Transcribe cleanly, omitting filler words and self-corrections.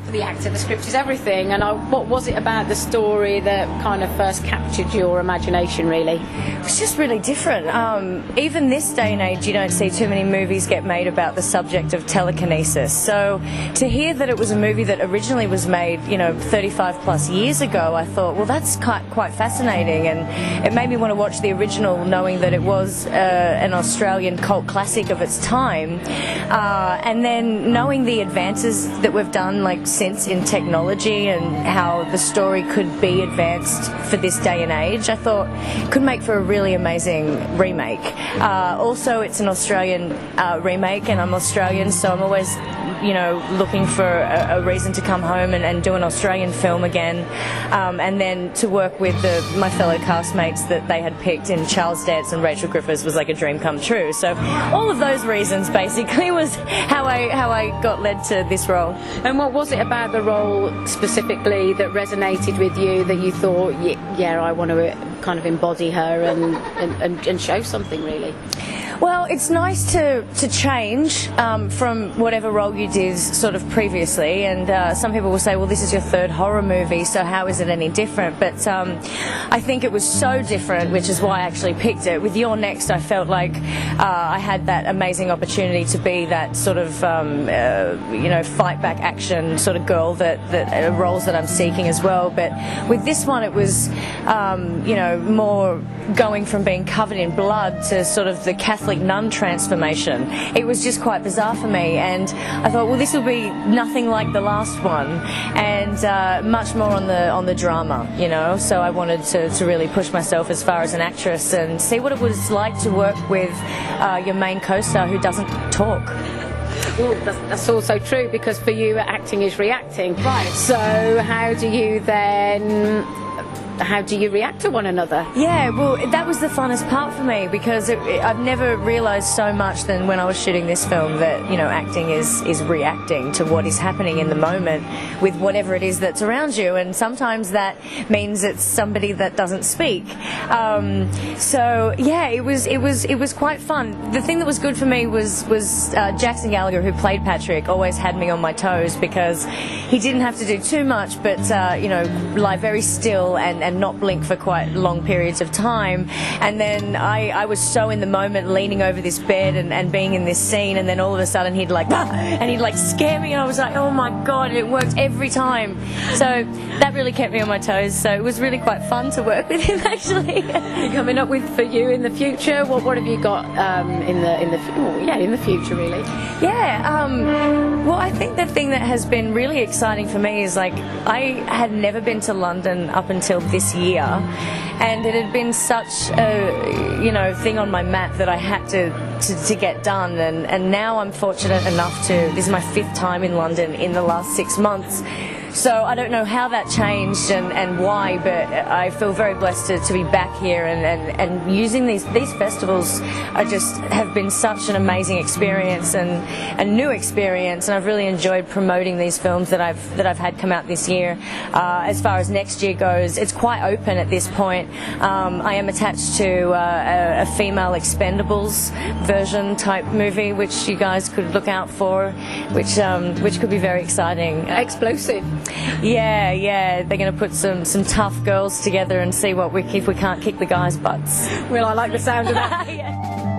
for the actor, the script is everything. And what was it about the story that kind of first captured your imagination, really? It was just really different. Even this day and age, you don't see too many movies get made about the subject of telekinesis. So to hear that it was a movie that originally was made, 35 plus years ago, I thought, well, that's quite fascinating. And it made me want to watch the original, knowing that it was an Australian cult classic of its time. And then knowing the advances that we've done since in technology and how the story could be advanced for this day and age, I thought it could make for a really amazing remake. Also, it's an Australian remake, and I'm Australian, so I'm always looking for a reason to come home and do an Australian film again, and then to work with my fellow castmates that they had picked in Charles Dance and Rachel Griffiths was like a dream come true. So all of those reasons basically was how I got led to this role. And what was it about the role specifically that resonated with you, that you thought, yeah, I want to kind of embody her and show something, really? Well, it's nice to change from whatever role you did sort of previously, and some people will say, well, this is your third horror movie, so how is it any different? But I think it was so different, which is why I actually picked it. With Your Next, I felt like I had that amazing opportunity to be that sort of, fight back action sort of girl that roles that I'm seeking as well. But with this one, it was, more going from being covered in blood to sort of the Catholic nun transformation. It was just quite bizarre for me, and I thought, well, this will be nothing like the last one, and much more on the drama, so I wanted to really push myself as far as an actress and see what it was like to work with your main co-star who doesn't talk. Well, that's also true, because for you acting is reacting. Right. So how do you react to one another? Yeah, well, that was the funnest part for me, because I've never realised so much than when I was shooting this film that, acting is reacting to what is happening in the moment with whatever it is that's around you, and sometimes that means it's somebody that doesn't speak. So yeah, it was quite fun. The thing that was good for me was Jackson Gallagher, who played Patrick, always had me on my toes, because he didn't have to do too much, but lie very still and not blink for quite long periods of time. And then I was so in the moment, leaning over this bed and being in this scene, and then all of a sudden he'd scare me, and I was like, oh my god, and it worked every time. So that really kept me on my toes, so it was really quite fun to work with him, actually. Coming up with for you in the future, what have you got in the future, really? Well, I think the thing that has been really exciting for me is, I had never been to London up until this year, and it had been such a thing on my map that I had to get done, and now I'm fortunate enough this is my 5th time in London in the last 6 months. So I don't know how that changed and why, but I feel very blessed to be back here and using these festivals have been such an amazing experience and a new experience, and I've really enjoyed promoting these films that I've had come out this year. As far as next year goes, it's quite open at this point. I am attached to a female Expendables version type movie, which you guys could look out for, which could be very exciting. Explosive. Yeah, they're going to put some tough girls together and see if we can't kick the guys' butts. Well, I like the sound of that. Yeah.